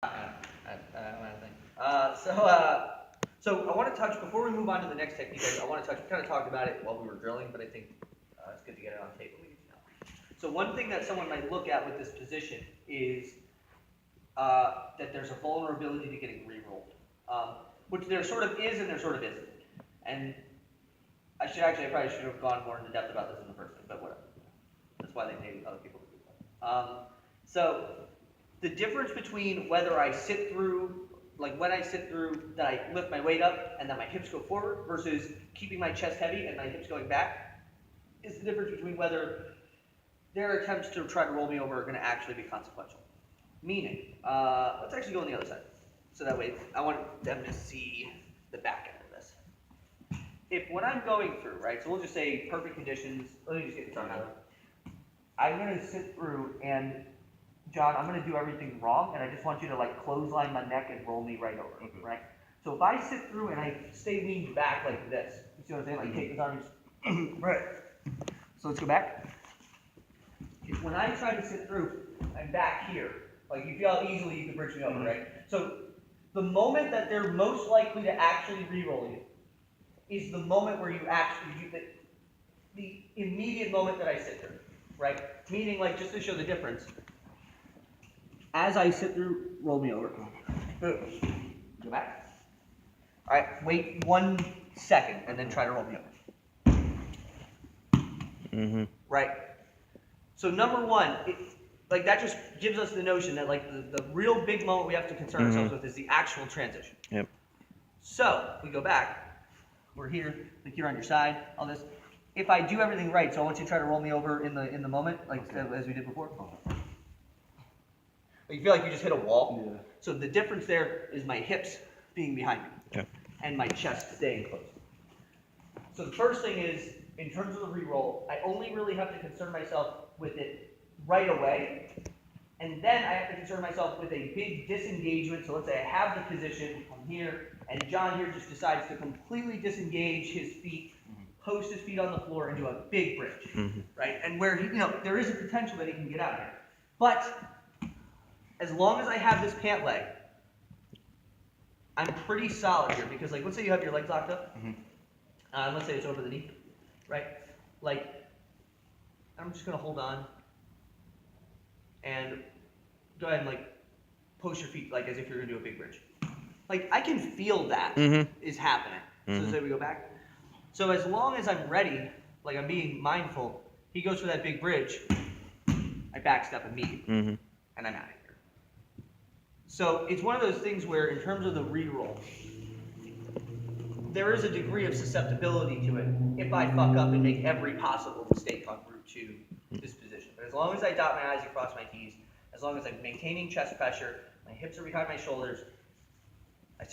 So I want to touch, before we move on to the next technique, I want to touch, we kind of talked about it while we were drilling, but I think it's good to get it on tape. So one thing that someone might look at with this position is that there's a vulnerability to getting re-rolled, which there sort of is and there sort of isn't. And I probably should have gone more into depth about this in the first place, but whatever. That's why they made other people to do that. So the difference between whether I sit through, like when I sit through, that I lift my weight up and that my hips go forward versus keeping my chest heavy and my hips going back, is the difference between whether their attempts to try to roll me over are going to actually be consequential. Meaning, let's actually go on the other side. So that way, I want them to see the back end of this. If what I'm going through, right, so we'll just say perfect conditions, let me just get this on now. I'm going to sit through and, John, I'm going to do everything wrong, and I just want you to like clothesline my neck and roll me right over, right? So if I sit through and I stay leaned back like this, you see what I'm saying? Like take this arm, just, right. So let's go back. If when I try to sit through, I'm back here. Like you feel how easily you can bridge me over, right? So the moment that they're most likely to actually re-roll you is the moment where you actually do the immediate moment that I sit through, right? Meaning, like, just to show the difference, as I sit through, roll me over. Go back. All right, wait 1 second and then try to roll me over. Right? So number one, like that just gives us the notion that like the real big moment we have to concern ourselves with is the actual transition. Yep. So we go back, we're here, like you're on your side, all this. If I do everything right, so I want you to try to roll me over in the moment, like as we did before. You feel like you just hit a wall. Yeah. So the difference there is my hips being behind me, Yep. and my chest staying close. So the first thing is, in terms of the re-roll, I only really have to concern myself with it right away, and then I have to concern myself with a big disengagement. So let's say I have the position, I'm here, and John here just decides to completely disengage his feet, post his feet on the floor, and do a big bridge, right? And where he, there is a potential that he can get out of here. But as long as I have this pant leg, I'm pretty solid here, because like, let's say you have your legs locked up, let's say it's over the knee, right? Like, I'm just gonna hold on and go ahead and like post your feet like as if you're gonna do a big bridge. Like I can feel that is happening. So say we go back. So as long as I'm ready, like I'm being mindful, he goes for that big bridge, I backstep immediately, and I'm out of here. So it's one of those things where in terms of the re-roll, there is a degree of susceptibility to it if I fuck up and make every possible mistake en route to this position. But as long as I dot my I's and cross my T's, as long as I'm maintaining chest pressure, my hips are behind my shoulders, I